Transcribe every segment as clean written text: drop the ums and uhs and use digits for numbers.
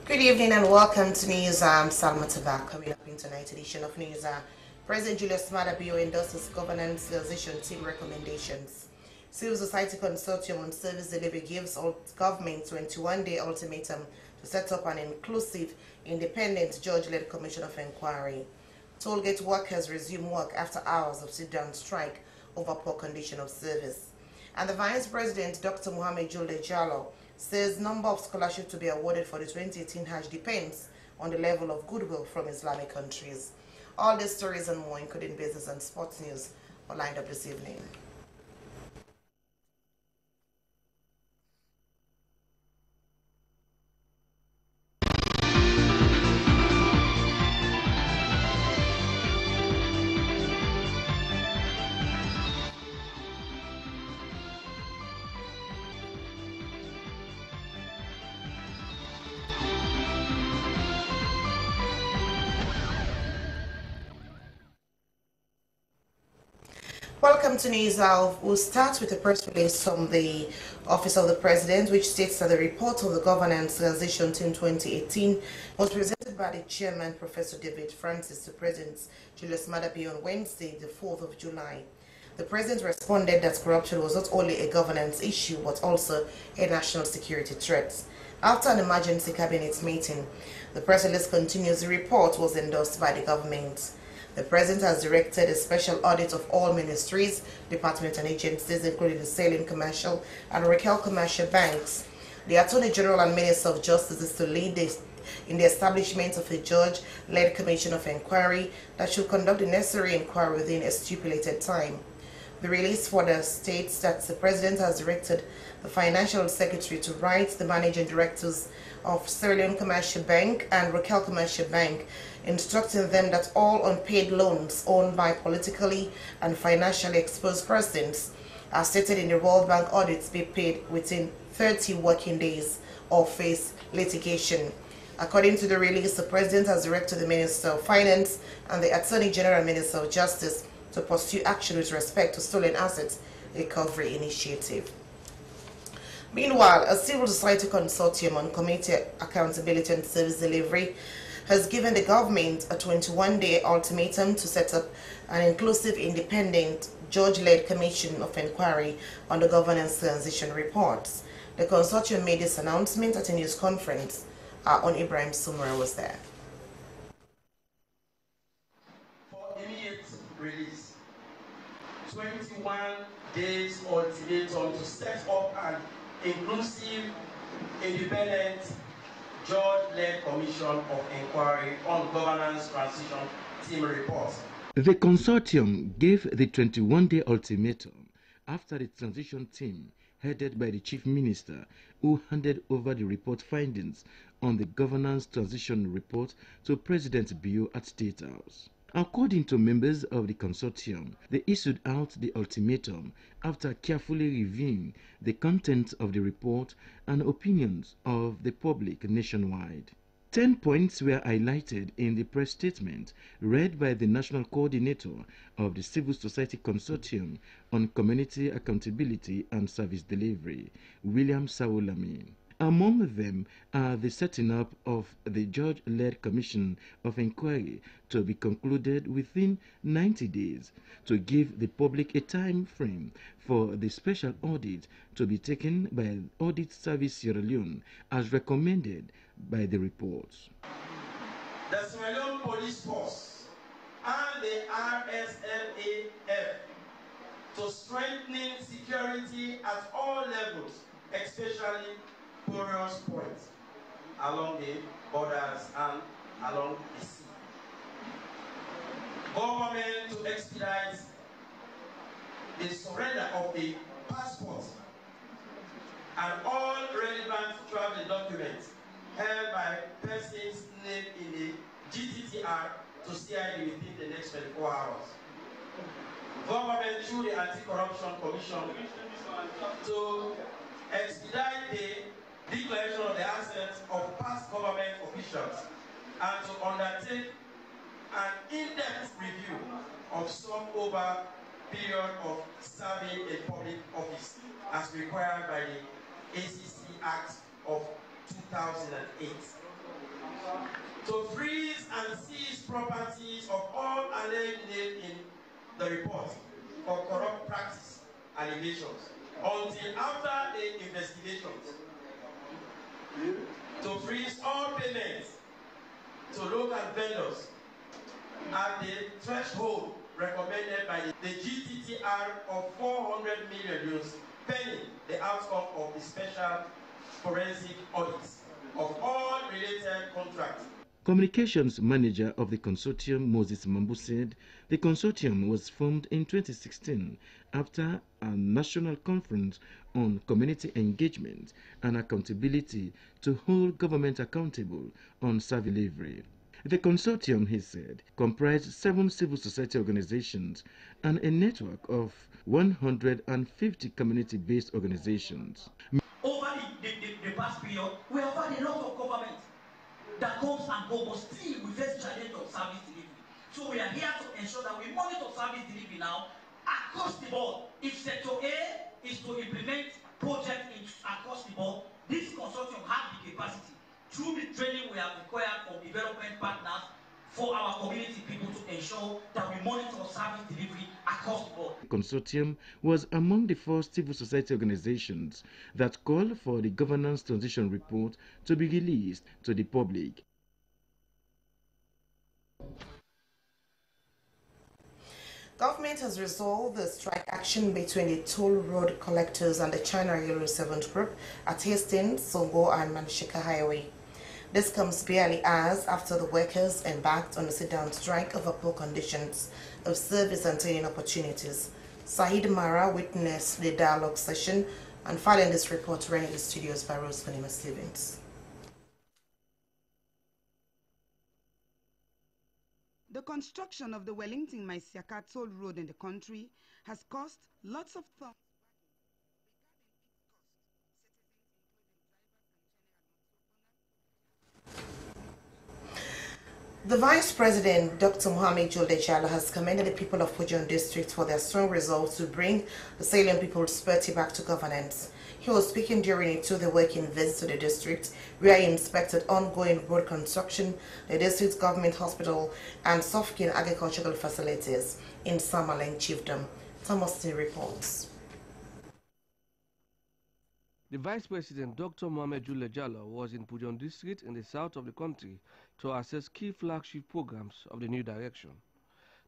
Good evening and welcome to News. I'm Salma Tabak. Coming up in tonight's edition of News, President Julius Maada Bio endorses governance transition team recommendations. Civil Society Consortium on Service Delivery gives government 21-day ultimatum to set up an inclusive, independent, judge-led commission of inquiry. Tollgate workers resume work after hours of sit-down strike over poor condition of service. And the Vice President, Dr. Mohammed Julde Jallo, says number of scholarships to be awarded for the 2018 Hajj depends on the level of goodwill from Islamic countries. All these stories and more, including business and sports news, are lined up this evening. Welcome to News. We'll start with a press release from the Office of the President, which states that the report of the Governance Transition Team 2018 was presented by the Chairman, Professor David Francis, to President Julius Maada Bio on Wednesday, the 4th of July. The President responded that corruption was not only a governance issue, but also a national security threat. After an emergency cabinet meeting, the press release continues, the report was endorsed by the government. The President has directed a special audit of all ministries, departments and agencies, including the Salem Commercial and Raquel Commercial Banks. The Attorney General and Minister of Justice is to lead in the establishment of a judge-led commission of inquiry that should conduct the necessary inquiry within a stipulated time. The release further states that the President has directed the Financial Secretary to write the Managing Directors of Sierra Leone Commercial Bank and Raquel Commercial Bank, instructing them that all unpaid loans owned by politically and financially exposed persons, as stated in the World Bank audits, be paid within 30 working days or face litigation. According to the release, the President has directed the Minister of Finance and the Attorney General and Minister of Justice to pursue action with respect to stolen assets recovery initiative. Meanwhile, a civil society consortium on community accountability and service delivery has given the government a 21-day ultimatum to set up an inclusive, independent, judge-led commission of inquiry on the governance transition reports. The consortium made this announcement at a news conference. On Ibrahim Sumra was there. For immediate release, 21 days ultimatum to set up an inclusive, independent, judge-led commission of inquiry on governance transition team reports. The consortium gave the 21-day ultimatum after the transition team, headed by the Chief Minister, who handed over the report findings on the governance transition report to President Bio at State House. According to members of the consortium, they issued out the ultimatum after carefully reviewing the content of the report and opinions of the public nationwide. 10 points were highlighted in the press statement read by the National Coordinator of the Civil Society Consortium on Community Accountability and Service Delivery, William Saulami. Among them are the setting up of the judge-led commission of inquiry to be concluded within 90 days, to give the public a time frame for the special audit to be taken by Audit Service Sierra Leone as recommended by the reports. The Sierra Leone Police Force and the RSLAF to strengthening security at all levels, especially porous points along the borders and along the sea. Government to expedite the surrender of the passports and all relevant travel documents held by persons named in the GTTR to CID within the next 24 hours. Government through the Anti-Corruption Commission to expedite the declaration of the assets of past government officials and to undertake an in-depth review of some over period of serving a public office as required by the ACC Act of 2008. to freeze and seize properties of all alleged named in the report for corrupt practice allegations until after the investigations, to freeze all payments to local vendors at the threshold recommended by the GTTR of 400 million euros, pending the outcome of the special forensic audits of all related contracts. Communications manager of the consortium, Moses Mambu, said the consortium was formed in 2016 after a national conference on community engagement and accountability to hold government accountable on service delivery. The consortium, he said, comprised 7 civil society organizations and a network of 150 community-based organizations. Over the past period, we have had a lot of government that comes and goes, but still we face challenge of service delivery. So we are here to ensure that we monitor service delivery now across the board. If sector A is to implement projects across the board, this consortium has the capacity through the training we have required from development partners for our community people to ensure that we monitor service delivery across the board. The consortium was among the first civil society organizations that called for the governance transition report to be released to the public. Government has resolved the strike action between the toll road collectors and the China Railway 7th Group at Hastings, Songo and Manshika Highway. This comes barely hours after the workers embarked on a sit-down strike over poor conditions of service and training opportunities. Sahid Mara witnessed the dialogue session and filing this report running the studios by Rose Fanima Stevens. The construction of the Wellington-Maisiaka toll road in the country has caused lots of thought. The Vice President, Dr. Mohamed Julde Jallow, has commended the people of Fujian District for their strong resolve to bring the salient people's party back to governance. He was speaking during a two-day working visit to the district, where he inspected ongoing road construction, the district's government hospital, and soft-skin agricultural facilities in Samalang Chiefdom. Thomas T. reports. The Vice President, Dr. Mohamed Julde Jallow, was in Fujian District in the south of the country to assess key flagship programs of the new direction.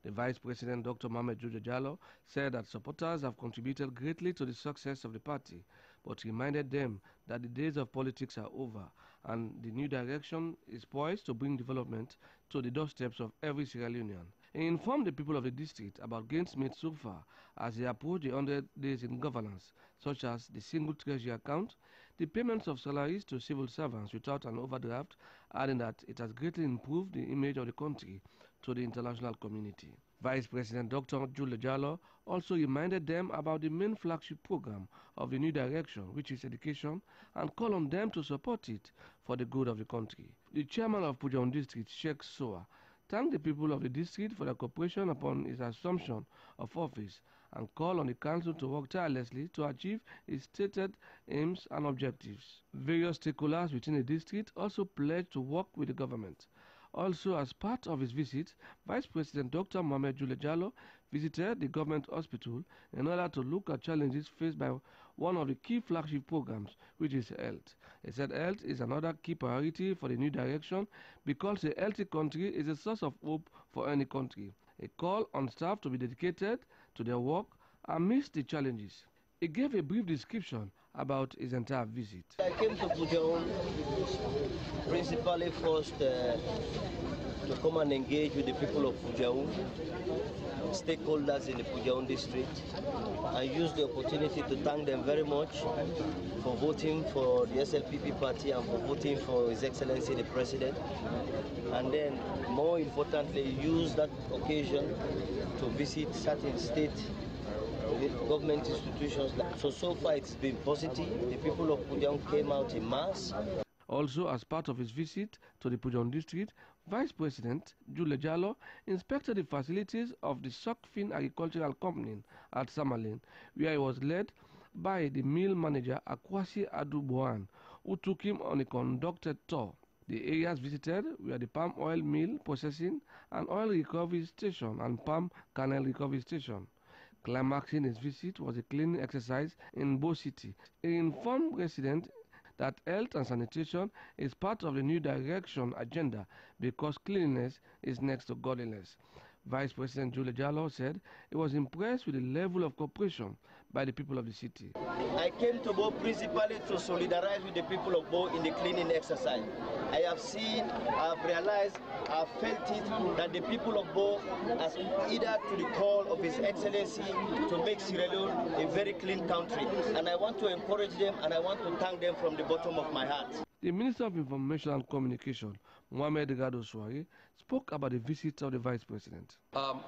The Vice President, Dr. Mohamed Julde Jallow, said that supporters have contributed greatly to the success of the party, but reminded them that the days of politics are over and the new direction is poised to bring development to the doorsteps of every Sierra Leonean. He informed the people of the district about gains made so far as they approach the 100 days in governance, such as the single treasury account, the payments of salaries to civil servants without an overdraft, adding that it has greatly improved the image of the country to the international community. Vice President Dr. Julde Jallow also reminded them about the main flagship program of the new direction, which is education, and called on them to support it for the good of the country. The chairman of Fujian District, Sheikh Soa, thanked the people of the district for their cooperation upon his assumption of office and called on the council to work tirelessly to achieve its stated aims and objectives. Various stakeholders within the district also pledged to work with the government. Also, as part of his visit, Vice President Dr. Mohamed Julde Jallow visited the government hospital in order to look at challenges faced by one of the key flagship programs, which is health. He said health is another key priority for the new direction because a healthy country is a source of hope for any country. A call on staff to be dedicated to their work amidst the challenges. He gave a brief description about his entire visit. I came to Fujian principally first to come and engage with the people of Fujian, stakeholders in the Fujian district, and use the opportunity to thank them very much for voting for the SLPP party and for voting for His Excellency the President. And then, more importantly, use that occasion to visit certain state government institutions. So far it's been positive. The people of Fujian came out in mass. Also, as part of his visit to the Fujian district, Vice President Julde Jallow inspected the facilities of the Sokfin Agricultural Company at Samalang, where he was led by the mill manager Akwasi Adubuan, who took him on a conducted tour. The areas visited were the palm oil mill processing and oil recovery station and palm kernel recovery station. Climaxing his visit was a cleaning exercise in Bo City. He informed residents that health and sanitation is part of the new direction agenda because cleanliness is next to godliness. Vice President Julia Jallow said he was impressed with the level of cooperation by the people of the city. I came to Bo principally to solidarize with the people of Bo in the cleaning exercise. I have seen, I have realized, I have felt it that the people of Bo has adhered to the call of His Excellency to make Sierra Leone a very clean country. And I want to encourage them and I want to thank them from the bottom of my heart. The Minister of Information and Communication, Mohamed Gado Souare, spoke about the visit of the Vice President.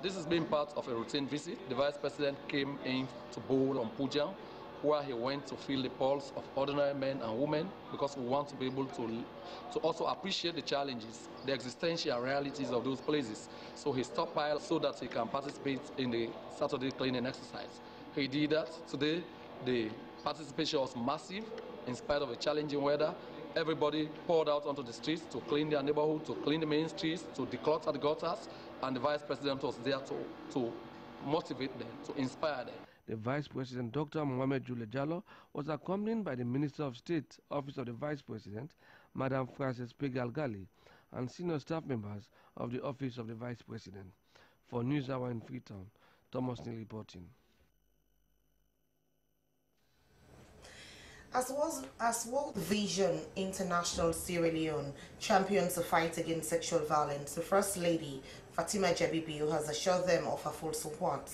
This has been part of a routine visit. The Vice President came in to Bo on Pujang, where he went to feel the pulse of ordinary men and women, because we want to be able to also appreciate the challenges, the existential realities of those places. So he stopped by so that he can participate in the Saturday cleaning exercise. He did that. Today, the participation was massive in spite of the challenging weather. Everybody poured out onto the streets to clean their neighborhood, to clean the main streets, to declutter the gutters, and the Vice President was there to motivate them, to inspire them. The Vice President, Dr. Mohamed Julia Jallow, was accompanied by the Minister of State, Office of the Vice President, Madam Frances Pegal Gali, and senior staff members of the Office of the Vice President. For News Hour in Freetown, Thomas Neal reporting. As World Vision International Sierra Leone champions the fight against sexual violence, the First Lady, Fatima Jabi Bio, has assured them of her full support.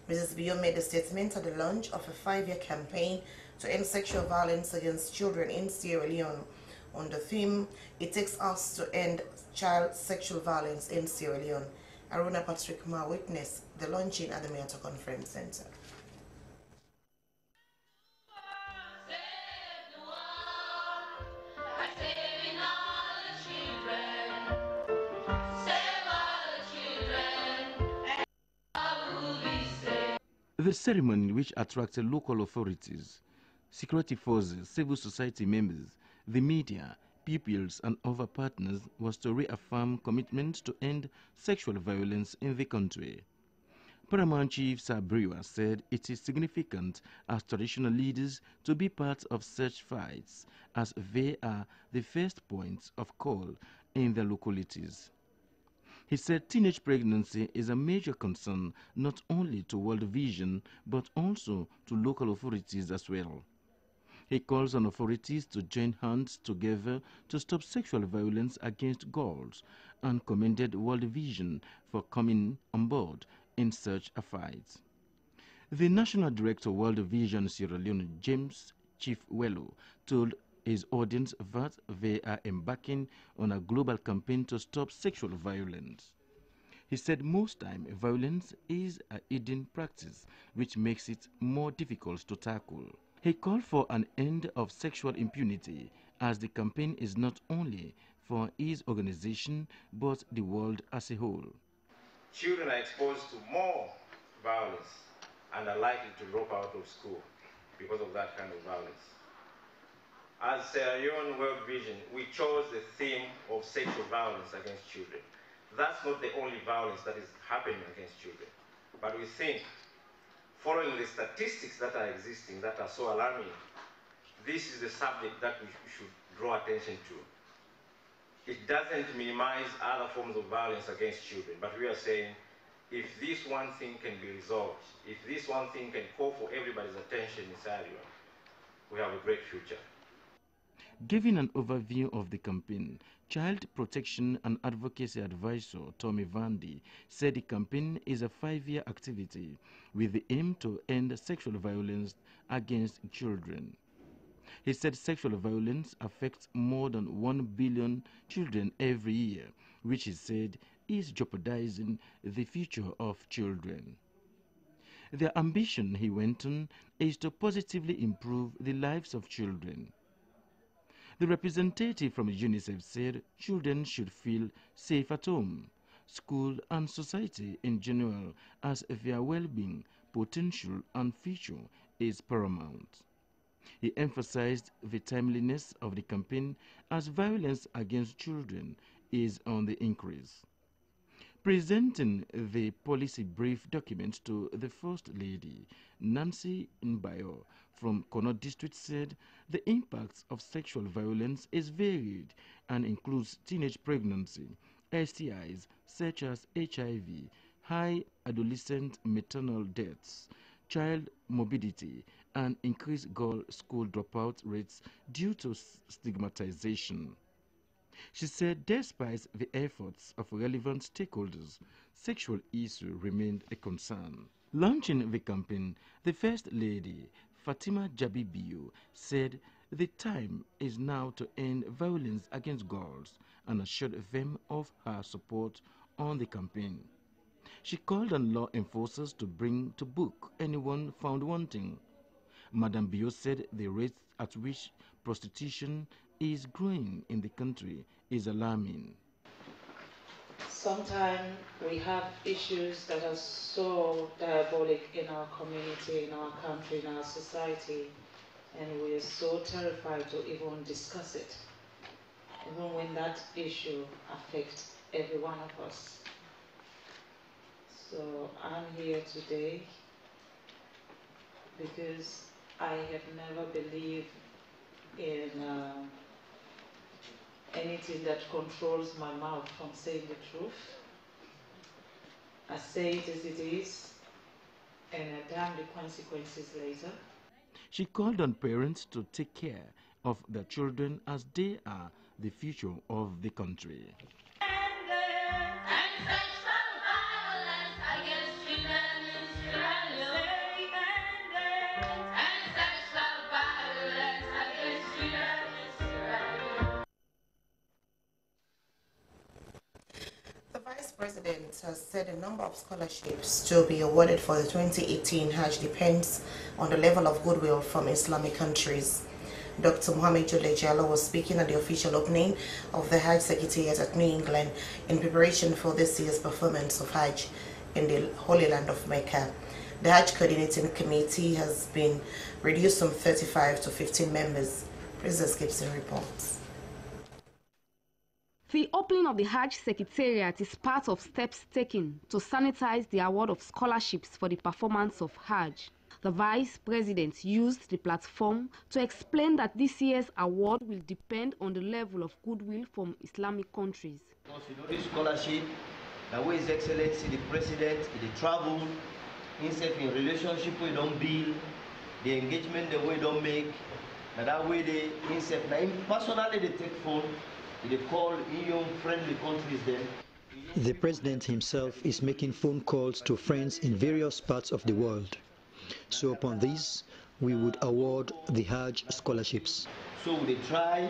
Mrs. Bio made a statement at the launch of a 5-year campaign to end sexual violence against children in Sierra Leone. On the theme, "It Takes Us to End Child Sexual Violence in Sierra Leone." Aruna Patrick Ma witnessed the launching at the Meata Conference Center. The ceremony, which attracted local authorities, security forces, civil society members, the media, pupils and other partners, was to reaffirm commitment to end sexual violence in the country. Paramount Chief Sabriwa said it is significant as traditional leaders to be part of such fights, as they are the first points of call in their localities. He said teenage pregnancy is a major concern not only to World Vision but also to local authorities as well. He calls on authorities to join hands together to stop sexual violence against girls and commended World Vision for coming on board in such a fight. The National Director of World Vision Sierra Leone, James Chief Wello, told his audience that they are embarking on a global campaign to stop sexual violence. He said most time violence is a hidden practice which makes it more difficult to tackle. He called for an end of sexual impunity, as the campaign is not only for his organization but the world as a whole. Children are exposed to more violence and are likely to drop out of school because of that kind of violence. As Sierra Leone World Vision, we chose the theme of sexual violence against children. That's not the only violence that is happening against children. But we think, following the statistics that are existing that are so alarming, this is the subject that we should draw attention to. It doesn't minimize other forms of violence against children, but we are saying, if this one thing can be resolved, if this one thing can call for everybody's attention in Sierra Leone, we have a great future. Giving an overview of the campaign, Child Protection and Advocacy Advisor Tommy Vandy said the campaign is a 5-year activity with the aim to end sexual violence against children. He said sexual violence affects more than 1 billion children every year, which he said is jeopardizing the future of children. Their ambition, he went on, is to positively improve the lives of children. The representative from UNICEF said children should feel safe at home, school and society in general, as their well-being, potential and future is paramount. He emphasized the timeliness of the campaign as violence against children is on the increase. Presenting the policy brief document to the First Lady, Nancy Mbayo from Kono District said the impacts of sexual violence is varied and includes teenage pregnancy, STIs such as HIV, high adolescent maternal deaths, child morbidity, and increased girl school dropout rates due to stigmatization. She said despite the efforts of relevant stakeholders, sexual issues remained a concern. Launching the campaign, the First Lady, Fatima Jabibiyo, said the time is now to end violence against girls and assured them of her support on the campaign. She called on law enforcers to bring to book anyone found wanting. Madam Biyo said the rate at which prostitution is growing in the country is alarming. Sometimes we have issues that are so diabolic in our community, in our country, in our society, and we are so terrified to even discuss it, even when that issue affects every one of us. So I'm here today because I have never believed in anything that controls my mouth from saying the truth. I say it as it is, and I damn the consequences later. She called on parents to take care of their children as they are the future of the country. The Vice President has said a number of scholarships to be awarded for the 2018 Hajj depends on the level of goodwill from Islamic countries. Dr. Mohammed Jule Jallow was speaking at the official opening of the Hajj Secretariat at New England in preparation for this year's performance of Hajj in the Holy Land of Mecca. The Hajj Coordinating Committee has been reduced from 35 to 15 members. Princess Gibson reports. The opening of the Hajj Secretariat is part of steps taken to sanitize the award of scholarships for the performance of Hajj. The Vice President used the platform to explain that this year's award will depend on the level of goodwill from Islamic countries. Because this scholarship, the way His Excellency the President, the travel, in relationship we don't build, the engagement the way don't make, that way they personally they take phone. They call EU-friendly countries then. The President himself is making phone calls to friends in various parts of the world. So upon this, we would award the Hajj scholarships. So they try,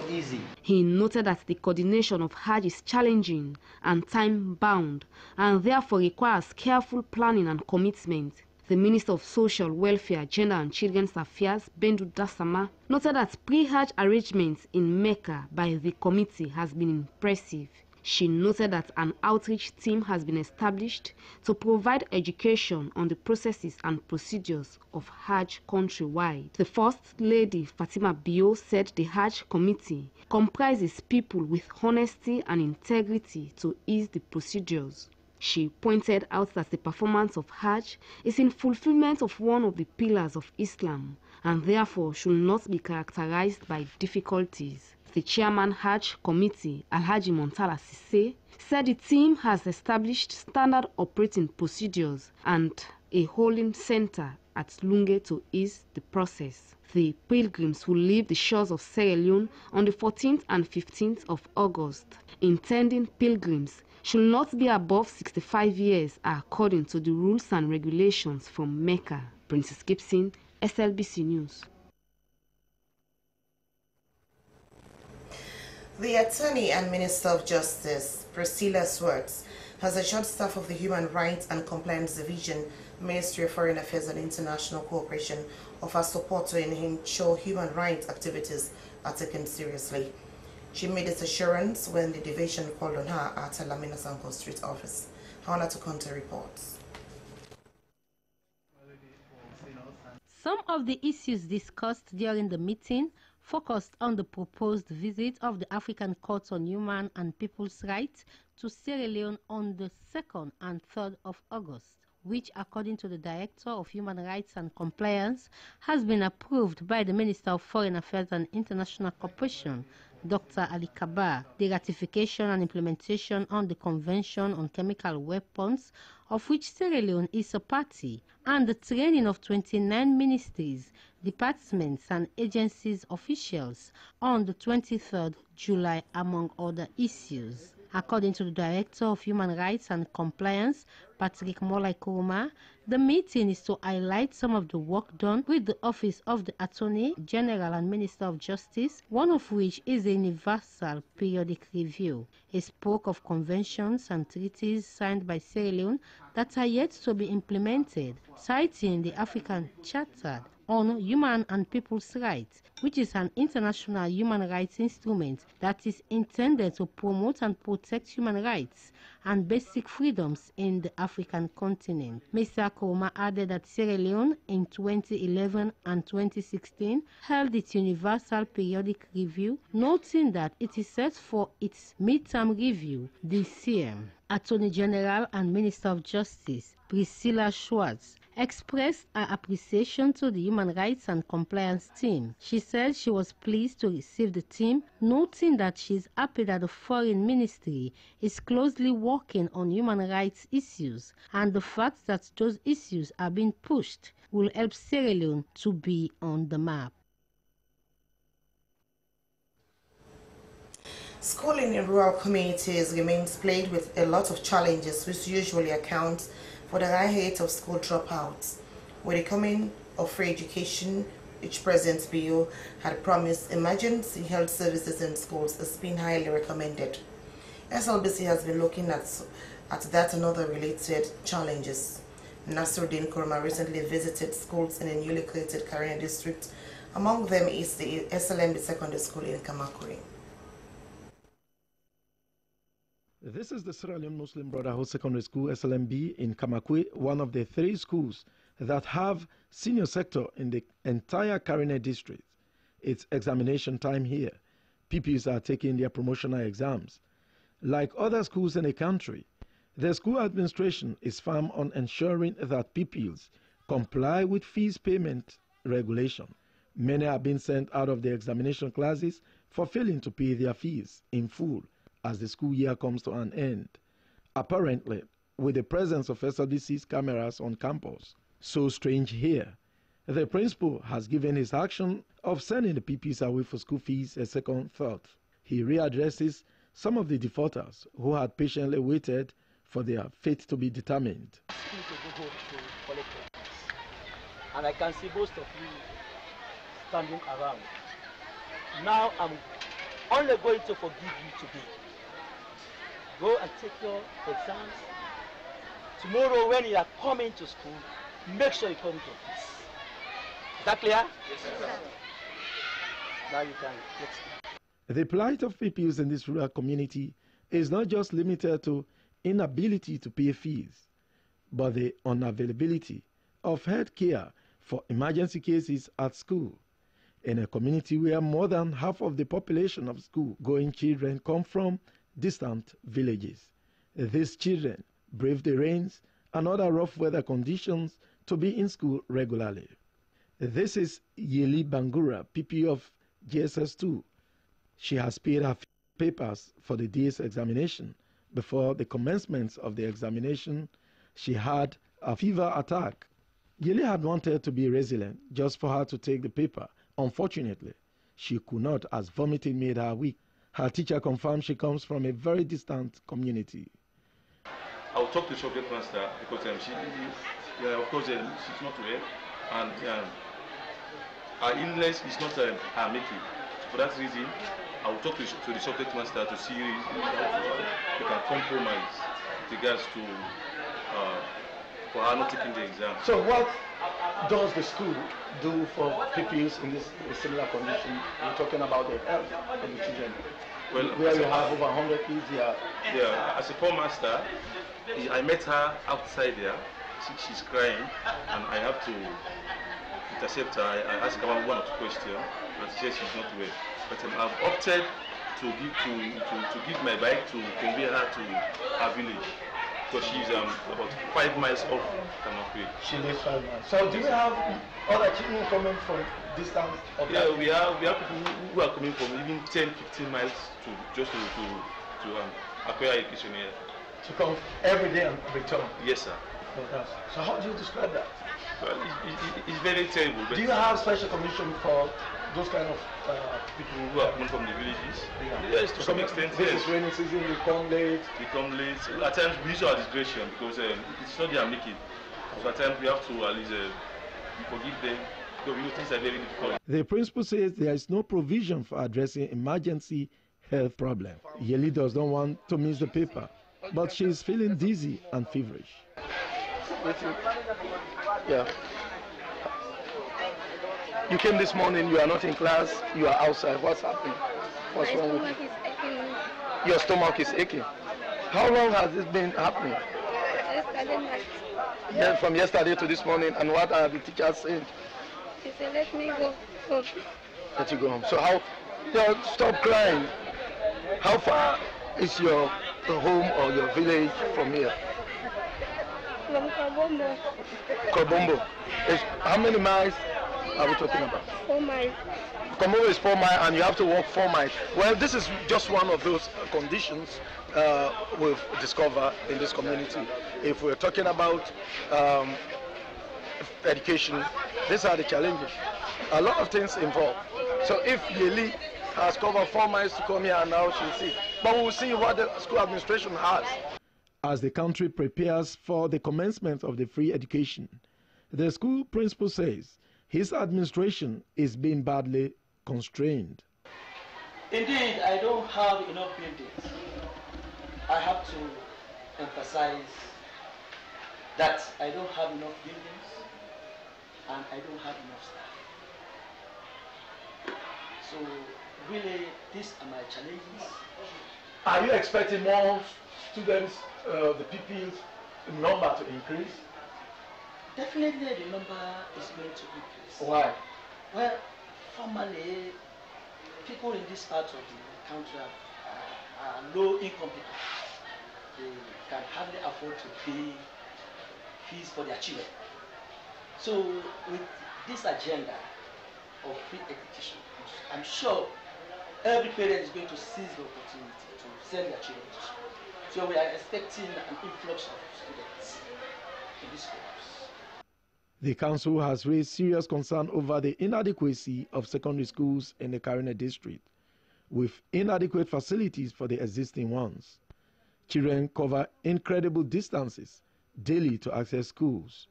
easy. He noted that the coordination of Hajj is challenging and time-bound and therefore requires careful planning and commitment. The Minister of Social Welfare, Gender and Children's Affairs, Bendu Dasama, noted that pre-Hajj arrangements in Mecca by the committee has been impressive. She noted that an outreach team has been established to provide education on the processes and procedures of Hajj countrywide. The First Lady, Fatima Biyo, said the Hajj committee comprises people with honesty and integrity to ease the procedures. She pointed out that the performance of Hajj is in fulfillment of one of the pillars of Islam and therefore should not be characterized by difficulties. The chairman Hajj Committee, Alhaji Montala Sise, said the team has established standard operating procedures and a holding center at Lunge to ease the process. The pilgrims will leave the shores of Sierra Leone on the 14th and 15th of August. Intending pilgrims should not be above 65 years according to the rules and regulations from Mecca. Princess Gibson, SLBC News. The Attorney and Minister of Justice, Priscilla Swartz, has assured staff of the Human Rights and Compliance Division, Ministry of Foreign Affairs and International Cooperation, of her support to ensure human rights activities are taken seriously. She made this assurance when the division called on her at Lamina Sanko Street office. Hana Tukonte reports. Some of the issues discussed during the meeting focused on the proposed visit of the African Court on Human and People's Rights to Sierra Leone on the 2nd and 3rd of August, which, according to the Director of Human Rights and Compliance, has been approved by the Minister of Foreign Affairs and International Cooperation, Dr. Ali Kabar. The ratification and implementation on the Convention on Chemical Weapons, of which Sierra Leone is a party, and the training of 29 ministries, departments and agencies officials on the 23rd July, among other issues. According to the Director of Human Rights and Compliance, Patrick Molai Kuruma, the meeting is to highlight some of the work done with the Office of the Attorney General and Minister of Justice, one of which is the Universal Periodic Review. He spoke of conventions and treaties signed by Sierra Leone that are yet to be implemented, citing the African Charter on Human and People's Rights, which is an international human rights instrument that is intended to promote and protect human rights and basic freedoms in the African continent. Mr. Kuruma added that Sierra Leone in 2011 and 2016 held its Universal Periodic Review, noting that it is set for its midterm review this year. Attorney General and Minister of Justice Priscilla Schwartz expressed her appreciation to the Human Rights and Compliance team. She said she was pleased to receive the team, noting that she is happy that the Foreign Ministry is closely working on human rights issues, and the fact that those issues are being pushed will help Sierra Leone to be on the map. Schooling in rural communities remains plagued with a lot of challenges, which usually accounts for the high rate of school dropouts. With the coming of free education, which President Bio had promised, emergency health services in schools has been highly recommended. SLBC has been looking at that and other related challenges. Nasruddin Kurma recently visited schools in a newly created Karina district. Among them is the SLMB Secondary School in Kamakuri. This is the Sierra Leone Muslim Brotherhood Secondary School, SLMB, in Kamakwe, one of the 3 schools that have senior sector in the entire Karina district. It's examination time here. Pupils are taking their promotional exams. Like other schools in the country, the school administration is firm on ensuring that pupils comply with fees payment regulation. Many have been sent out of the examination classes for failing to pay their fees in full as the school year comes to an end, apparently with the presence of SLBC's cameras on campus. So strange here. The principal has given his action of sending the pupils away for school fees a second thought. He readdresses some of the defaulters who had patiently waited for their fate to be determined. And I can see most of you standing around. Now I'm only going to forgive you today. Go and take your exams. Tomorrow when you are coming to school, make sure you come to office. Is that clear? Yes, sir. Now you can get. The plight of pupils in this rural community is not just limited to inability to pay fees, but the unavailability of health care for emergency cases at school. In a community where more than half of the population of school-going children come from distant villages. These children brave the rains and other rough weather conditions to be in school regularly. This is Yeli Bangura, PP of GSS 2. She has paid her papers for the day's examination. Before the commencement of the examination, she had a fever attack. Yeli had wanted to be resilient just for her to take the paper. Unfortunately, she could not, as vomiting made her weak. Her teacher confirmed she comes from a very distant community. I will talk to the subject master because of course, she's not well, and her illness is not her making. So for that reason, I will talk to the subject master to see if they can compromise with regards to for her not taking the exam. So what does the school do for pupils in this similar condition? We're talking about the health of the children. Well, where you have over 100 kids here. Yeah, as a poor master, I met her outside there. She's crying, and I have to intercept her. I asked her one or two questions, and she said she's not well. But I've opted to give my bike to convey her to her village, because she's about 5 miles off Kamakwe. She lives 5 miles. So do you have other children coming from distance? Yeah, we have people who are coming from even 10-15 miles to acquire education here. To come every day and return? Yes, sir. So how do you describe that? Well, it's very terrible. But do you have special commission for those kind of people who are coming from the villages? Yes, to some extent. This is rainy season, they come late. At times we use our discretion because it's not their making. So at times we have to at least forgive them because we know things are very difficult. The principal says there is no provision for addressing emergency health problems. Yeli does not want to miss the paper, but she is feeling dizzy and feverish. Yeah. You came this morning, you are not in class, you are outside. What's happening? What's wrong with you? Your stomach is aching. How long has this been happening? Yesterday night. Yeah, from yesterday to this morning. And what are the teachers saying? He said, let me go home. Let you go home. So how? Stop crying. How far is your home or your village from here? From Kabombo. Kabombo. How many miles are we talking about? 4 miles. Kabombo is 4 miles and you have to walk 4 miles. Well, this is just one of those conditions we've discovered in this community. If we're talking about education, these are the challenges. A lot of things involved. So if Yeli has covered 4 miles to come here and now she'll see. But we'll see what the school administration has. As the country prepares for the commencement of the free education, the school principal says his administration is being badly constrained. Indeed, I don't have enough buildings. I have to emphasize that I don't have enough buildings and I don't have enough staff. So really, these are my challenges. Are you expecting more students, the pupils number to increase? Definitely the number is going to increase. Why? Well, formerly, people in this part of the country are low income people. They can hardly afford to pay fees for their children. So with this agenda of free education, I'm sure every parent is going to seize the opportunity to send their children to school. So we are expecting an influx of students in these schools. The council has raised serious concern over the inadequacy of secondary schools in the Karine district, with inadequate facilities for the existing ones. Children cover incredible distances daily to access schools.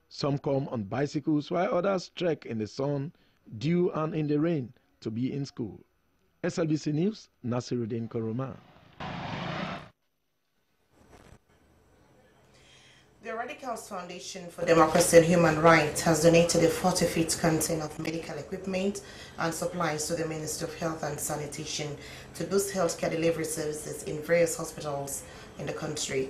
Some come on bicycles while others trek in the sun, dew and in the rain to be in school. SLBC News, Nasiruddin Koroma. The Radicals Foundation for Democracy and Human Rights has donated a 40-feet container of medical equipment and supplies to the Ministry of Health and Sanitation to boost healthcare delivery services in various hospitals in the country.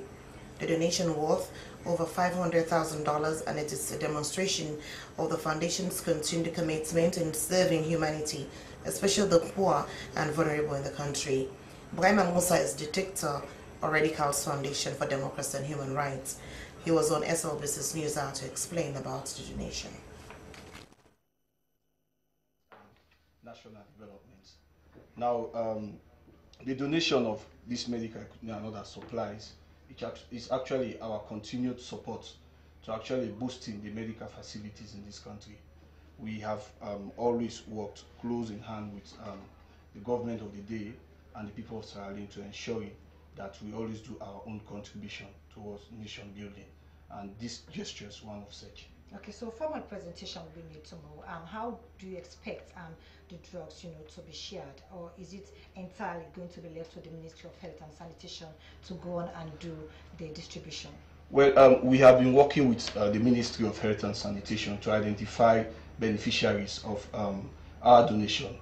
The donation worth over $500,000 and it is a demonstration of the foundation's continued commitment in serving humanity, especially the poor and vulnerable in the country. Brahma Musa is director of Radicals Foundation for Democracy and Human Rights. He was on SLBC's News Hour to explain about the donation. National development. Now, the donation of this medical equipment and other supplies is actually our continued support to actually boosting the medical facilities in this country. We have always worked close in hand with the government of the day and the people of Sierra Leone to ensuring that we always do our own contribution towards nation building, and this gesture is one of such. Okay, so formal presentation will be made tomorrow. How do you expect the drugs, to be shared, or is it entirely going to be left to the Ministry of Health and Sanitation to go on and do the distribution? Well, we have been working with the Ministry of Health and Sanitation to identify beneficiaries of our donation.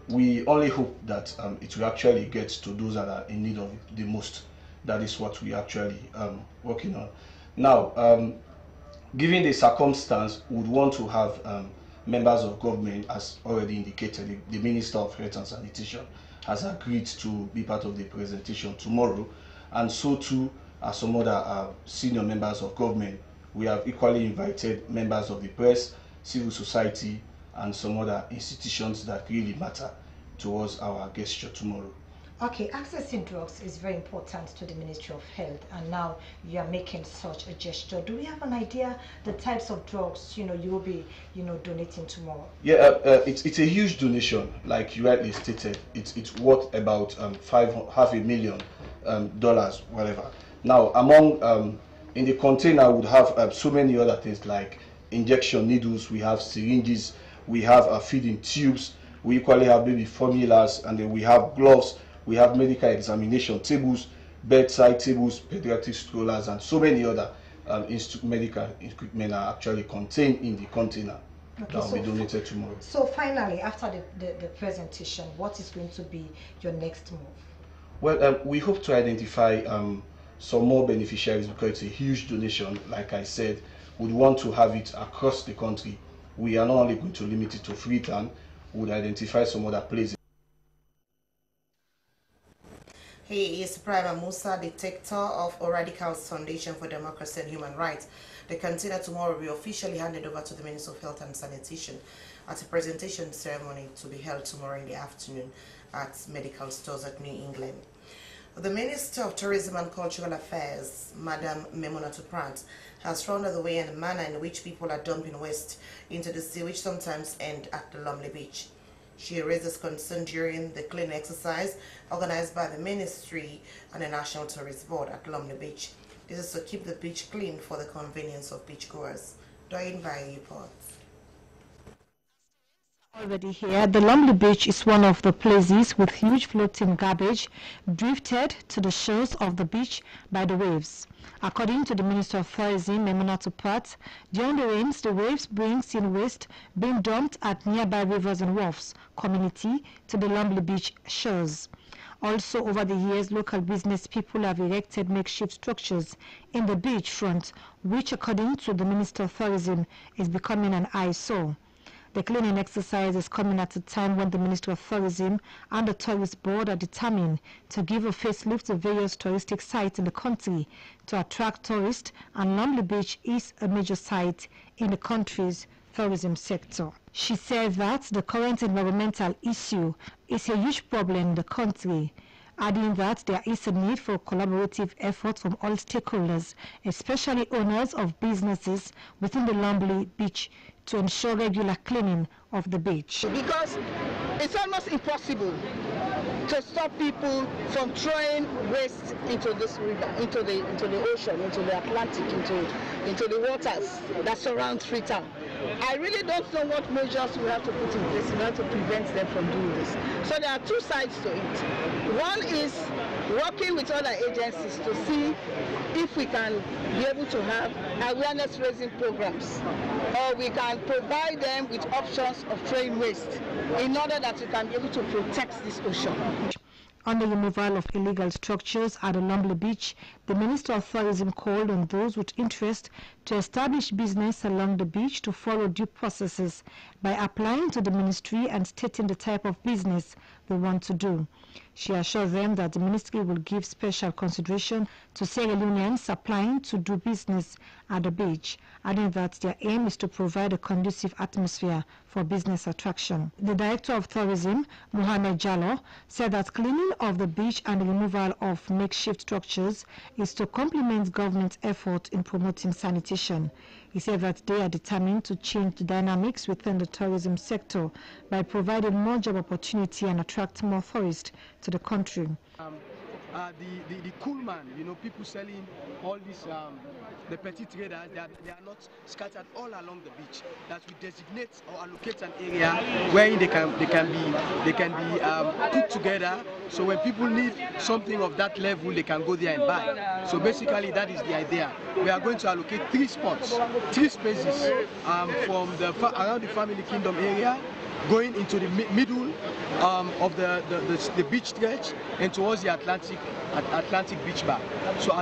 We only hope that it will actually get to those that are in need of it the most. That is what we are actually working on. Now, given the circumstance, we would want to have members of government, as already indicated, the Minister of Health and Sanitation has agreed to be part of the presentation tomorrow, and so too are some other senior members of government. We have equally invited members of the press, civil society, and some other institutions that really matter towards our gesture tomorrow. Okay, accessing drugs is very important to the Ministry of Health, and now you are making such a gesture. Do we have an idea the types of drugs you will be donating tomorrow? Yeah, it's a huge donation, like you rightly stated. It's worth about $500,000, whatever. Now, among in the container would have so many other things like injection needles, we have syringes, we have feeding tubes, we equally have baby formulas, and then we have gloves. We have medical examination tables, bedside tables, pediatric strollers, and so many other medical equipment are actually contained in the container that will be donated tomorrow. So finally, after the presentation, what is going to be your next move? Well, we hope to identify some more beneficiaries, because it's a huge donation. Like I said, we'd want to have it across the country. We are not only going to limit it to Freetown, we would identify some other places. He is Prima Musa, Director of Radicals Foundation for Democracy and Human Rights. The container tomorrow will be officially handed over to the Minister of Health and Sanitation at a presentation ceremony to be held tomorrow in the afternoon at medical stores at New England. The Minister of Tourism and Cultural Affairs, Madam Memunatu Prat, has rounded the way and the manner in which people are dumping waste into the sea, which sometimes end at the Lumley Beach. She raised this concern during the clean exercise organized by the Ministry and the National Tourist Board at Lumley Beach. This is to keep the beach clean for the convenience of beachgoers. Doyen by reports. Already here, the Lumley Beach is one of the places with huge floating garbage drifted to the shores of the beach by the waves. According to the Minister of Tourism, Memunatu Prat, during the rains, the waves brings in waste being dumped at nearby rivers and wharfs community to the Lumley Beach shores. Also, over the years, local business people have erected makeshift structures in the beachfront, which, according to the Minister of Tourism, is becoming an eyesore. The cleaning exercise is coming at a time when the Ministry of Tourism and the Tourist Board are determined to give a facelift to various touristic sites in the country to attract tourists, and Lumley Beach is a major site in the country's tourism sector. She said that the current environmental issue is a huge problem in the country, adding that there is a need for collaborative effort from all stakeholders, especially owners of businesses within the Lumley Beach, to ensure regular cleaning of the beach. Because it's almost impossible to stop people from throwing waste into this river, into the ocean, into the Atlantic, into the waters that surround Freetown. I really don't know what measures we have to put in place in order to prevent them from doing this. So there are two sides to it. One is working with other agencies to see if we can be able to have awareness raising programs, or we can provide them with options of throwing waste in order that we can be able to protect this ocean. On the removal of illegal structures at the Lumley Beach, the Minister of Tourism called on those with interest to establish business along the beach to follow due processes by applying to the ministry and stating the type of business they want to do. She assured them that the ministry will give special consideration to Sierra Leoneans applying to do business at the beach, adding that their aim is to provide a conducive atmosphere for business attraction. The Director of Tourism, Mohamed Jallo, said that cleaning of the beach and the removal of makeshift structures is to complement government's effort in promoting sanitation. He said that they are determined to change the dynamics within the tourism sector by providing more job opportunity and attract more tourists to the country. The cool man, people selling all these, the petty traders, they are not scattered all along the beach. That we designate or allocate an area where they can be put together. So when people need something of that level, they can go there and buy. So basically, that is the idea. We are going to allocate 3 spots, 3 spaces from around the Family Kingdom area, going into the middle of the beach stretch and towards the Atlantic beach bar. So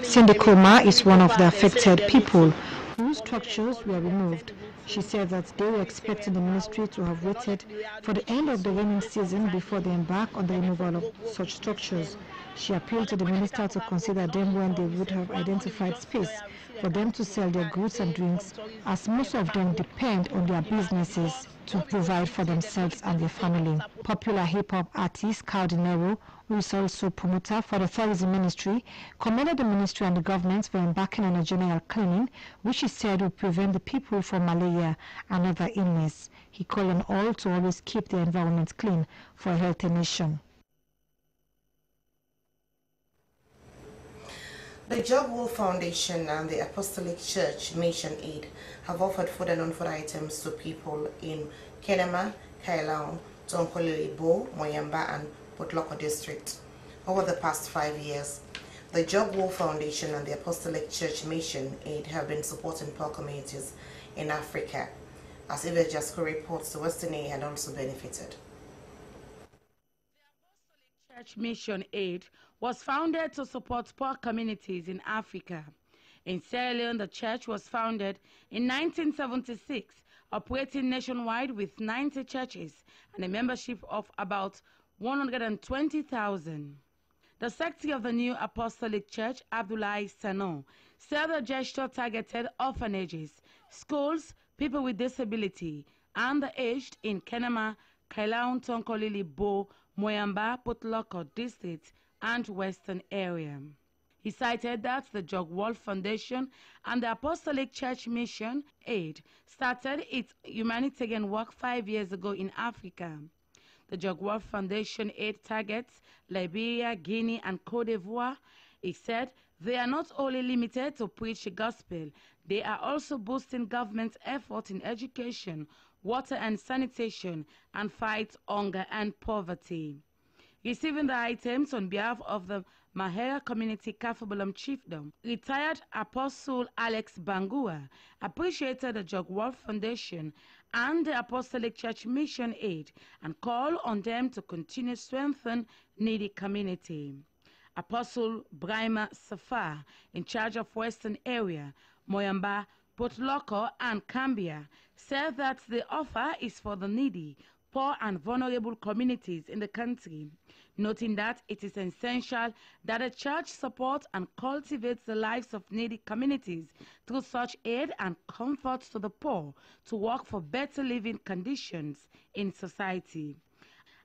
Cindy Kuma is one of the affected people school structures were removed. She said that they were expecting the ministry to have waited for the end of the rainy season before they embark on the removal of such structures. She appealed to the minister to consider them when they would have identified space for them to sell their goods and drinks, as most of them depend on their businesses to provide for themselves and their family. Popular hip-hop artist Cardinero, who is also promoter for the tourism ministry, commended the ministry and the government for embarking on a general cleaning, which he said would prevent the people from malaria and other illness. He called on all to always keep their environment clean for a healthy nation. The Job World Foundation and the Apostolic Church Mission Aid have offered food and non-food items to people in Kenema, Kailaon, Tonkolilibo, Moyamba, and Potloko district over the past 5 years. The Job World Foundation and the Apostolic Church Mission Aid have been supporting poor communities in Africa. As Yvette Jasco reports, the Western Aid had also benefited. The Apostolic Church Mission Aid was founded to support poor communities in Africa. In Sierra Leone, the church was founded in 1976, operating nationwide with 90 churches and a membership of about 120,000. The secretary of the new Apostolic Church, Abdullahi Sano, said the gesture targeted orphanages, schools, people with disability, and the aged in Kenema, Kailaon, Tonkolili, Bo, Moyamba, Potloko district, and Western area. He cited that the Job World Foundation and the Apostolic Church Mission Aid started its humanitarian work 5 years ago in Africa. The Job World Foundation aid targets Liberia, Guinea, and Cote d'Ivoire. He said they are not only limited to preach the gospel, they are also boosting government effort in education, water and sanitation, and fight hunger and poverty. Receiving the items on behalf of the Mahera Community Kafubulam Chiefdom, retired Apostle Alex Bangua appreciated the Job World Foundation and the Apostolic Church Mission Aid and called on them to continue to strengthen needy community. Apostle Brahima Safar, in charge of Western Area, Moyamba, Potloko, and Cambia, said that the offer is for the needy, poor and vulnerable communities in the country, noting that it is essential that the church supports and cultivates the lives of needy communities through such aid and comfort to the poor to work for better living conditions in society.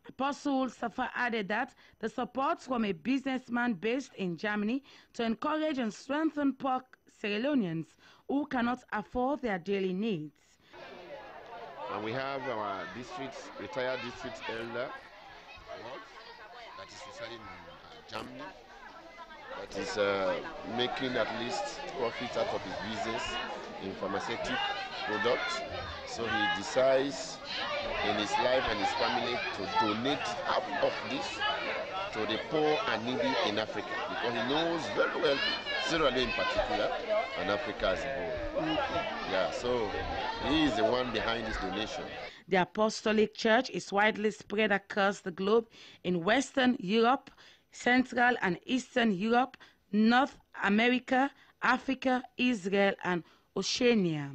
Apostle Safa added that the support from a businessman based in Germany to encourage and strengthen poor Sierra Leoneans who cannot afford their daily needs. And we have our retired district elder, that is residing in Germany, that is making at least profit out of his business in pharmaceutical products. So he decides in his life and his family to donate half of this to the poor and needy in Africa, because he knows very well Sierra Leone in particular and Africa as a whole. Yeah, so he is the one behind this donation. The Apostolic Church is widely spread across the globe in Western Europe, Central and Eastern Europe, North America, Africa, Israel, and Oceania.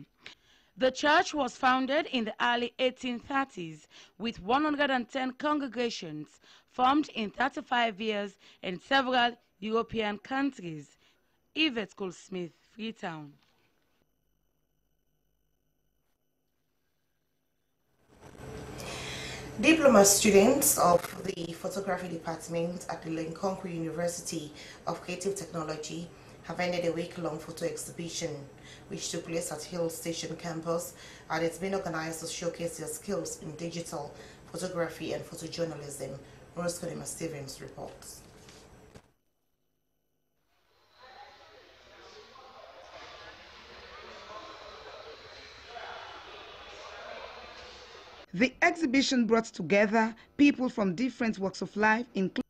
The church was founded in the early 1830s with 110 congregations formed in 35 years in several European countries. Yvette Goldsmith, Freetown. Diploma students of the photography department at the Lincoln University of Creative Technology have ended a week-long photo exhibition which took place at Hill Station campus, and it's been organized to showcase their skills in digital photography and photojournalism. Rose Konima Stevens reports. The exhibition brought together people from different walks of life, including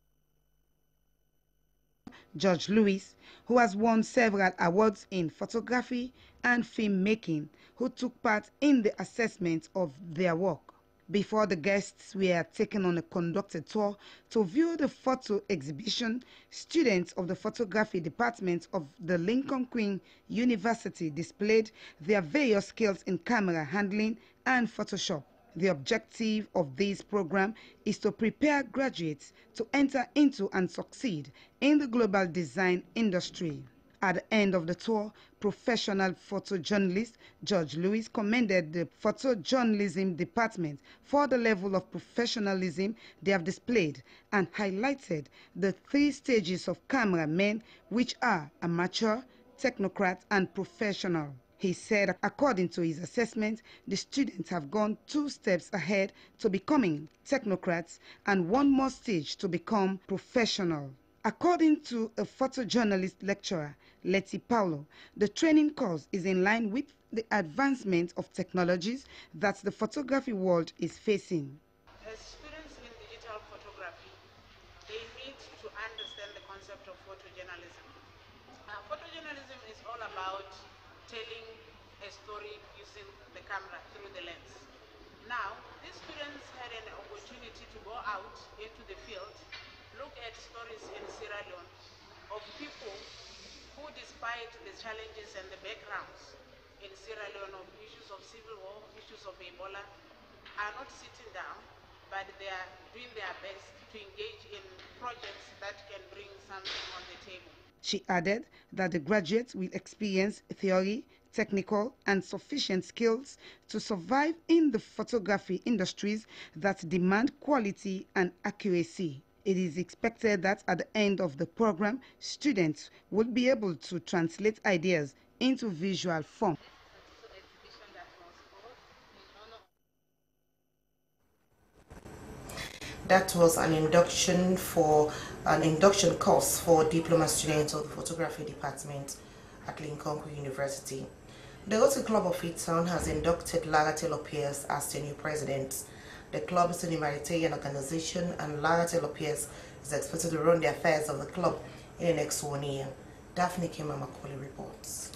George Lewis, who has won several awards in photography and filmmaking, who took part in the assessment of their work. Before the guests were taken on a conducted tour to view the photo exhibition, students of the photography department of the Lincoln Queen University displayed their various skills in camera handling and Photoshop. The objective of this program is to prepare graduates to enter into and succeed in the global design industry. At the end of the tour, professional photojournalist George Lewis commended the photojournalism department for the level of professionalism they have displayed and highlighted the 3 stages of cameramen, which are amateur, technocrat, and professional. He said, according to his assessment, the students have gone 2 steps ahead to becoming technocrats and 1 more stage to become professional. According to a photojournalist lecturer, Letty Paulo, the training course is in line with the advancement of technologies that the photography world is facing. As students in digital photography, they need to understand the concept of photojournalism. Photojournalism is all about telling a story using the camera through the lens. Now, these students had an opportunity to go out into the field, look at stories in Sierra Leone of people who, despite the challenges and the backgrounds in Sierra Leone of issues of civil war, issues of Ebola, are not sitting down, but they are doing their best to engage in projects that can bring something on the table. She added that the graduates will experience theory, technical, and sufficient skills to survive in the photography industries that demand quality and accuracy. It is expected that at the end of the program, students will be able to translate ideas into visual form. That was an induction course for diploma students of the photography department at Lincoln University. The Rotary Club of Freetown has inducted Lara Taylor Pierce as the new president. The club is a humanitarian organization, and Lara Taylor Pierce is expected to run the affairs of the club in the next 1 year. Daphne Kema-Macaulay reports.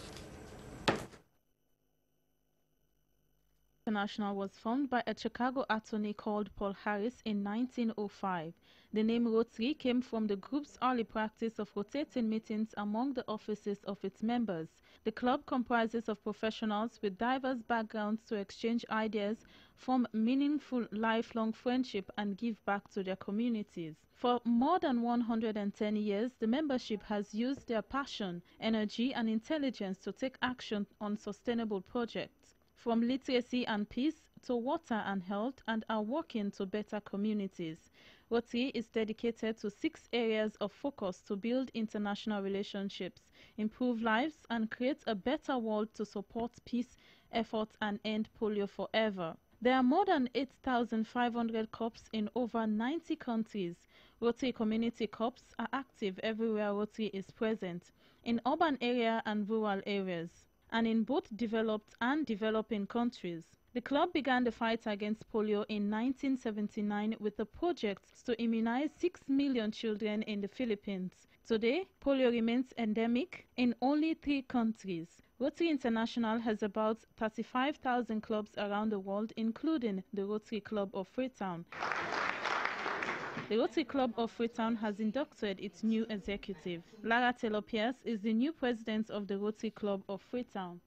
International was formed by a Chicago attorney called Paul Harris in 1905. The name Rotary came from the group's early practice of rotating meetings among the offices of its members. The club comprises of professionals with diverse backgrounds to exchange ideas, form meaningful lifelong friendship, and give back to their communities. For more than 110 years, the membership has used their passion, energy, and intelligence to take action on sustainable projects, from literacy and peace to water and health, and are working to better communities. Rotary is dedicated to 6 areas of focus to build international relationships, improve lives, and create a better world to support peace efforts and end polio forever. There are more than 8,500 corps in over 90 countries. Rotary Community Corps are active everywhere Rotary is present, in urban area and rural areas, and in both developed and developing countries. The club began the fight against polio in 1979 with a project to immunize 6 million children in the Philippines. Today, polio remains endemic in only 3 countries. Rotary International has about 35,000 clubs around the world, including the Rotary Club of Freetown. The Rotary Club of Freetown has inducted its new executive. Lara Taylor Pierce is the new president of the Rotary Club of Freetown.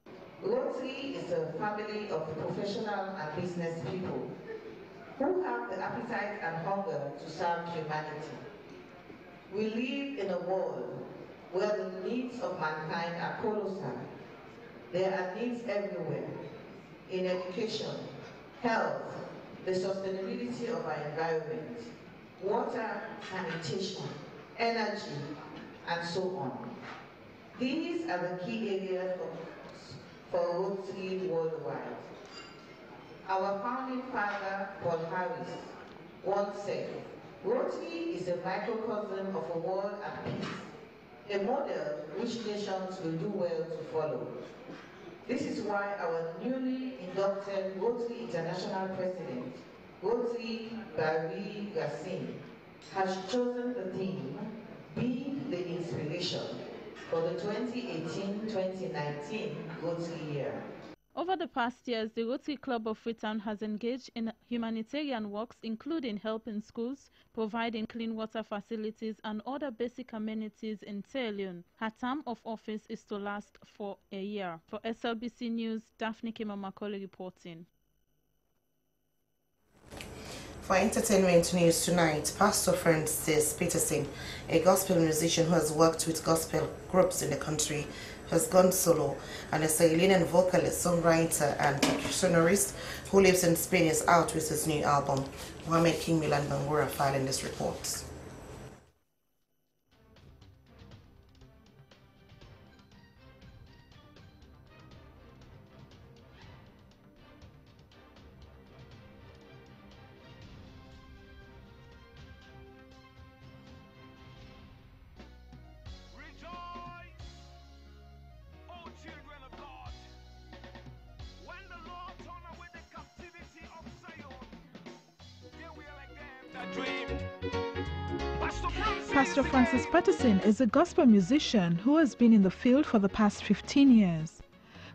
Rotary is a family of professional and business people who have the appetite and hunger to serve humanity. We live in a world where the needs of mankind are colossal. There are needs everywhere, in education, health, the sustainability of our environment, water, sanitation, energy, and so on. These are the key areas for Rotary worldwide. Our founding father, Paul Harris, once said, Rotary is a microcosm of a world at peace, a model which nations will do well to follow. This is why our newly inducted Rotary International President, Rotary Barry Gassin, has chosen the theme, Be the Inspiration, for the 2018-2019 Rotary year. Over the past years, the Rotary Club of Freetown has engaged in humanitarian works, including helping schools, providing clean water facilities and other basic amenities in Sierra Leone. Her term of office is to last for a year. For SLBC News, Daphne Kema-Macaulay reporting. For entertainment news tonight, Pastor Francis Peterson, a gospel musician who has worked with gospel groups in the country, has gone solo, and a Sierra Leonean vocalist, songwriter and percussionist who lives in Spain is out with his new album. Mohamed King Milan Bangura filing this report. Pastor Francis Peterson is a gospel musician who has been in the field for the past 15 years.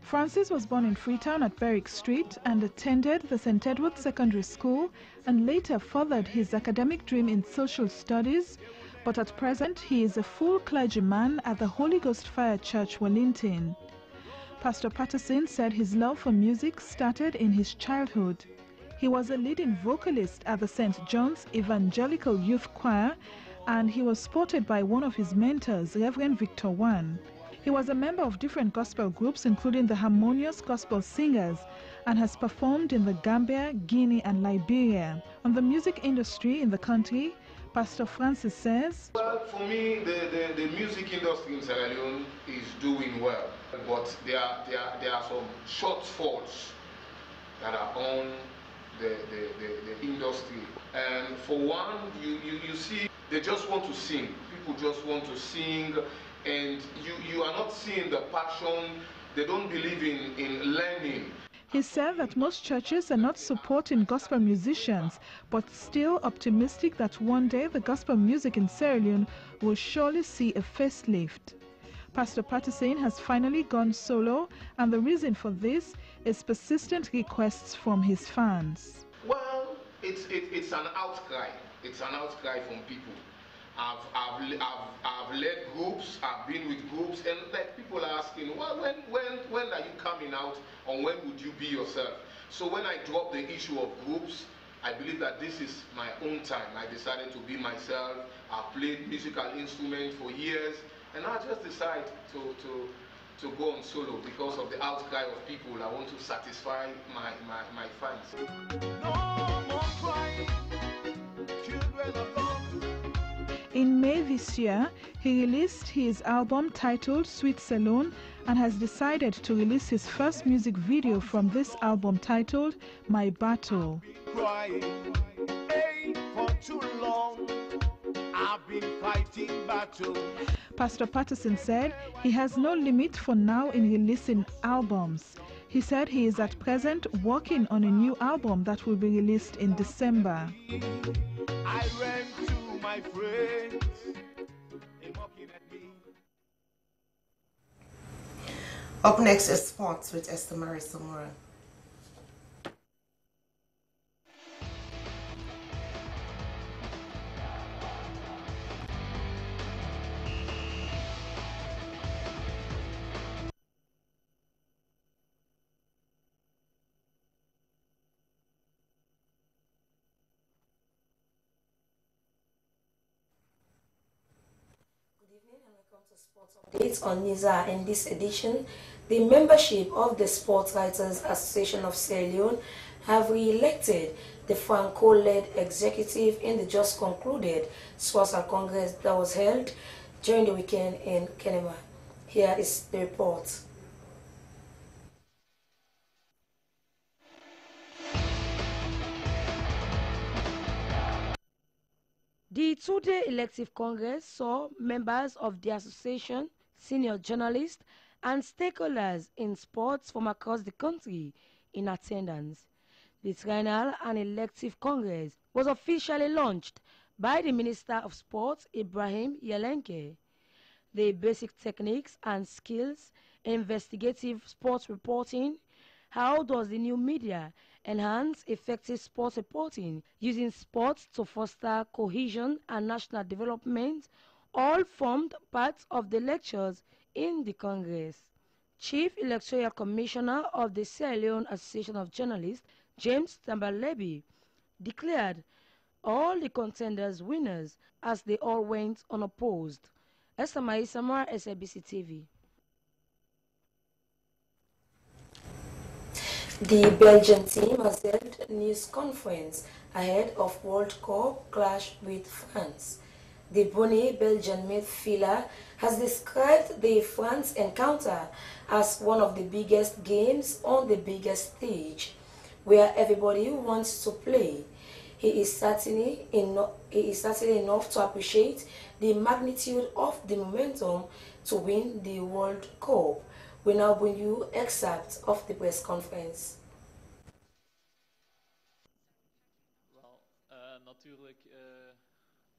Francis was born in Freetown at Berwick Street and attended the St. Edward Secondary School and later furthered his academic dream in social studies, but at present he is a full clergyman at the Holy Ghost Fire Church, Wellington. Pastor Peterson said his love for music started in his childhood. He was a leading vocalist at the St. John's Evangelical Youth Choir, and he was spotted by one of his mentors, Reverend Victor Wan. He was a member of different gospel groups, including the Harmonious Gospel Singers, and has performed in the Gambia, Guinea, and Liberia. On the music industry in the country, Pastor Francis says, well, for me, the music industry in Sierra Leone is doing well, but there are some shortfalls that are on the industry. And for one, you see, they just want to sing. People just want to sing, and you are not seeing the passion. They don't believe in learning. He said that most churches are not supporting gospel musicians, but still optimistic that one day the gospel music in Sierra Leone will surely see a facelift. Pastor Peterson has finally gone solo, and the reason for this is persistent requests from his fans. Well, it's an outcry. It's an outcry from people. I've led groups, I've been with groups, and like people are asking, well, when are you coming out, or when would you be yourself? So when I dropped the issue of groups, I believe that this is my own time. I decided to be myself. I've played musical instruments for years, and I just decided to go on solo because of the outcry of people. I want to satisfy my fans. No more crying, children of God. In May this year, he released his album titled Sweet Saloon and has decided to release his first music video from this album titled My Battle. Crying, hey, for too long, I've been fighting battle. Pastor Peterson said he has no limit for now in releasing albums. He said he is at present working on a new album that will be released in December. I ran to my friends, they mocking at me. Up next is sports with Esther Marie Samora. Updates on NISA. In this edition, the membership of the Sports Writers Association of Sierra Leone have re-elected the Franco-led executive in the just concluded Sportsal Congress that was held during the weekend in Kenema. Here is the report. The two-day elective congress saw members of the association, senior journalists, and stakeholders in sports from across the country in attendance. The triennial and elective congress was officially launched by the Minister of Sports, Ibrahim Yelenke. The basic techniques and skills in investigative sports reporting How does the new media enhance effective sports reporting using sports to foster cohesion and national development? All formed part of the lectures in the Congress. Chief Electoral Commissioner of the Sierra Leone Association of Journalists, James Tambalebi, declared all the contenders winners as they all went unopposed. Estamai Samara, SABC TV. The Belgian team has held a news conference ahead of World Cup clash with France. The Brunei Belgian midfielder has described the France encounter as one of the biggest games on the biggest stage, where everybody wants to play. He is certainly enough to appreciate the magnitude of the momentum to win the World Cup. We now bring you excerpts of the press conference. Natuurlijk,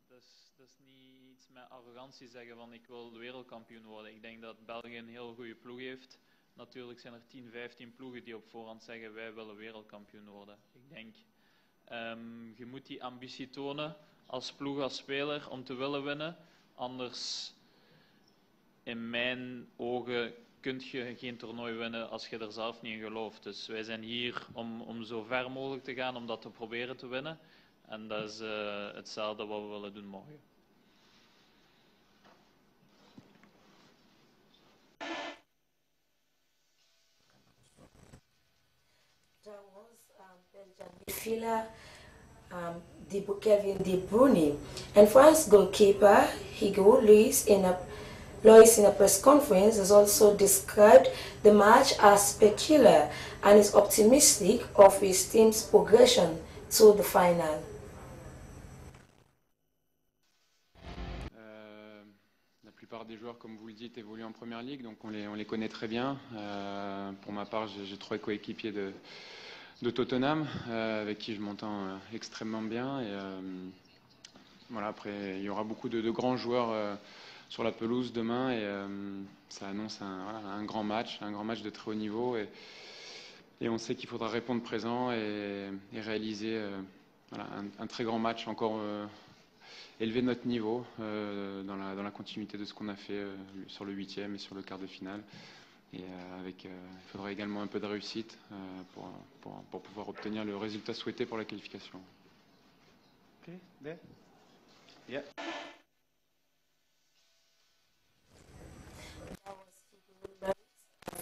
dat is niet iets met arrogantie zeggen van ik wil wereldkampioen worden. Ik denk dat België een heel goede ploeg heeft. Natuurlijk zijn er 10, 15 ploegen die op voorhand zeggen wij willen wereldkampioen worden. Ik denk, je moet die ambitie tonen als ploeg, als speler om te willen winnen. Anders, in mijn ogen, kun je geen toernooi winnen als je er zelf niet in gelooft. Dus wij zijn hier om zo ver mogelijk te gaan, om dat te proberen te winnen. En dat is hetzelfde wat we willen doen morgen. That was Belgian midfielder Kevin De Bruyne. And France goalkeeper Hugo Lloris in a press conference has also described the match as peculiar and is optimistic of his team's progression to the final. La plupart des joueurs, comme vous le dites, évoluent en première ligue, donc on les connaît très bien. Pour ma part, j'ai 3 coéquipiers de Tottenham, avec qui je m'entends extrêmement bien. Et voilà, après, il y aura beaucoup de grands joueurs sur la pelouse demain, et ça annonce un grand match de très haut niveau. Et on sait qu'il faudra répondre présent et réaliser un très grand match, encore élever notre niveau dans la continuité de ce qu'on a fait sur le 8e et sur le quart de finale. Et il faudra également un peu de réussite pour pouvoir obtenir le résultat souhaité pour la qualification. Okay, there. Yeah.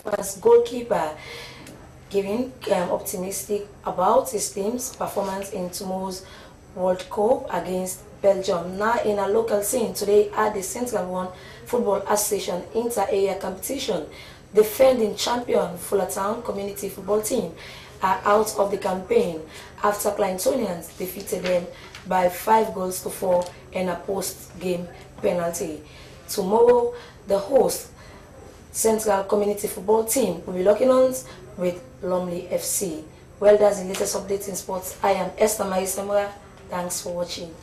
France goalkeeper giving optimistic about his team's performance in tomorrow's World Cup against Belgium. Now in a local scene today at the Central One Football Association inter-area competition, defending champion Fullertown Community Football Team are out of the campaign after Clintonians defeated them by 5-4 in a post-game penalty. Tomorrow, the host Central Community Football Team will be locking arms with Lumley FC. Well, that's the latest update in sports. I am Esther Maisamura. Thanks for watching.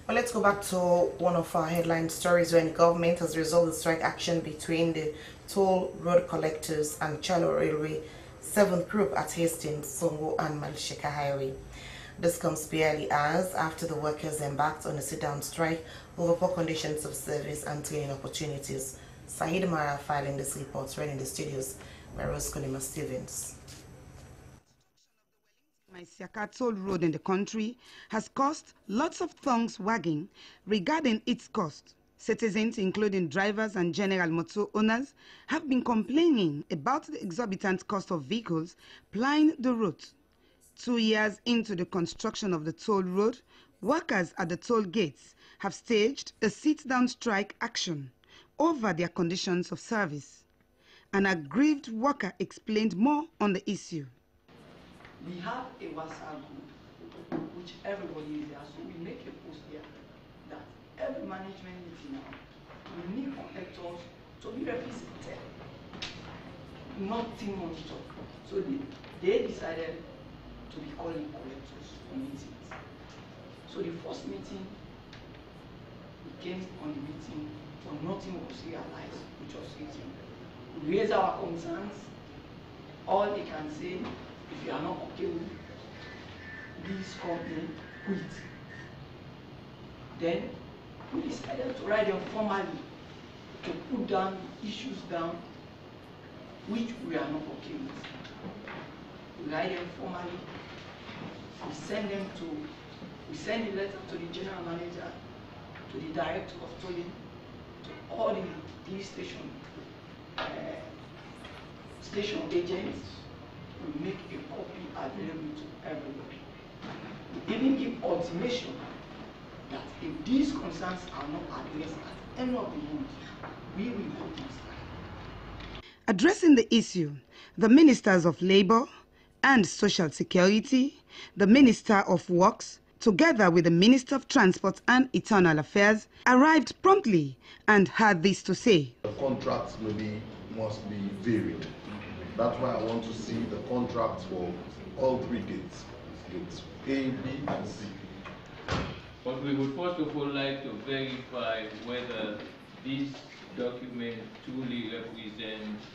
Well, let's go back to one of our headline stories when the government has resolved the strike action between the toll road collectors and Chalo Railway 7th Group at Hastings, Songo and Malsheka Highway. This comes barely as after the workers embarked on a sit-down strike over poor conditions of service and training opportunities. Sahid Mara filing this report right in the studios by Rose Kolima Stevens. Maisiaka toll road in the country has caused lots of tongues wagging regarding its cost. Citizens, including drivers and general motor owners, have been complaining about the exorbitant cost of vehicles plying the route. 2 years into the construction of the toll road, workers at the toll gates have staged a sit-down strike action over their conditions of service. An aggrieved worker explained more on the issue. We have a WhatsApp group, which everybody is there, so we make a post there that every management meeting now, we need collectors to be represented, not team monitor. So they decided to be calling collectors for meetings. So the first meeting, we came on the meeting, but nothing was realized, which was written. We raised our concerns. All they can say, if you are not okay with this company, quit. Then we decided to write them formally, to put down issues down, which we are not okay with. We write them formally. We send a letter to the general manager, to the director of tolling, to all the police station agents. We make a copy available to everybody. We even give ultimatum that if these concerns are not addressed at any of the months, we will go to strike. Addressing the issue, the Ministers of Labour and Social Security, the Minister of Works, together with the Minister of Transport and Internal Affairs, arrived promptly and had this to say. The contracts must be varied. That's why I want to see the contracts for all three gates A, B, and C. But we would first of all like to verify whether this document truly represents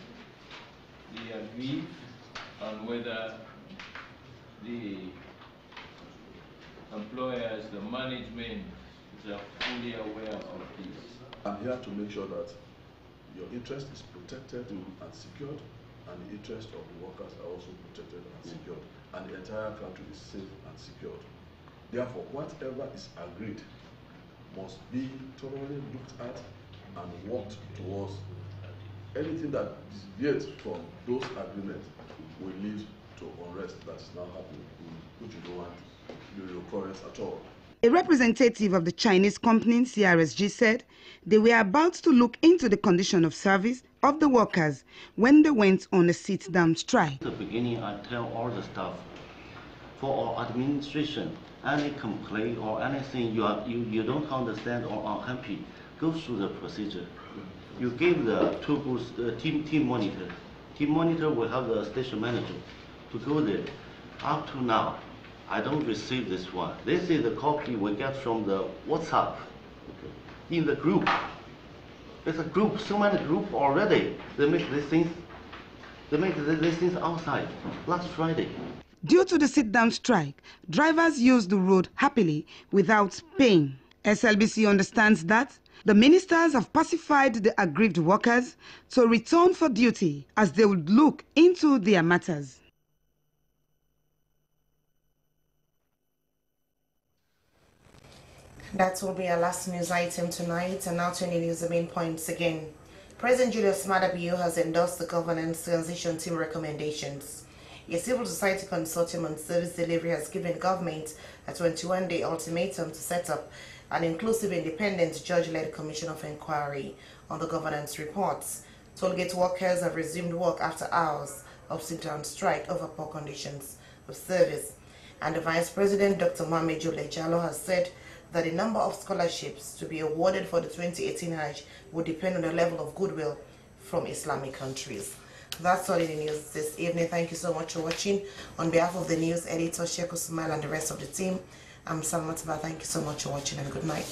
the agreed and whether the employers, the management, are fully aware of this. I'm here to make sure that your interest is protected and secured, and the interest of the workers are also protected and secured, and the entire country is safe and secured. Therefore, whatever is agreed must be thoroughly looked at and worked towards. Anything that deviates from those agreements will lead to unrest that is now happening, which you don't want the occurrence at all. A representative of the Chinese company CRSG said they were about to look into the condition of service of the workers when they went on a sit-down strike. At the beginning, I tell all the staff, for our administration, any complaint or anything you don't understand or are unhappy, go through the procedure. You give the two groups team monitor. Team monitor will have the station manager to go there. Up to now, I don't receive this one. This is the copy we get from the WhatsApp in the group. There's a group, so many group already. They make these things outside last Friday. Due to the sit-down strike, drivers used the road happily without paying. SLBC understands that the ministers have pacified the aggrieved workers to return for duty as they would look into their matters. That will be our last news item tonight, and now to any news, the main points again. President Julius Maada Bio has endorsed the governance transition team recommendations. A civil society consortium on service delivery has given government a 21-day ultimatum to set up an inclusive, independent, judge-led commission of inquiry on the governance reports. Tollgate workers have resumed work after hours of sit-down strike over poor conditions of service. And the Vice President, Dr. Mohamed Jule Jallo, has said that the number of scholarships to be awarded for the 2018 Hajj would depend on the level of goodwill from Islamic countries. That's all in the news this evening. Thank you so much for watching. On behalf of the news editor, Sheikh Usmail, and the rest of the team, I'm Salma Taba. Thank you so much for watching, and good night.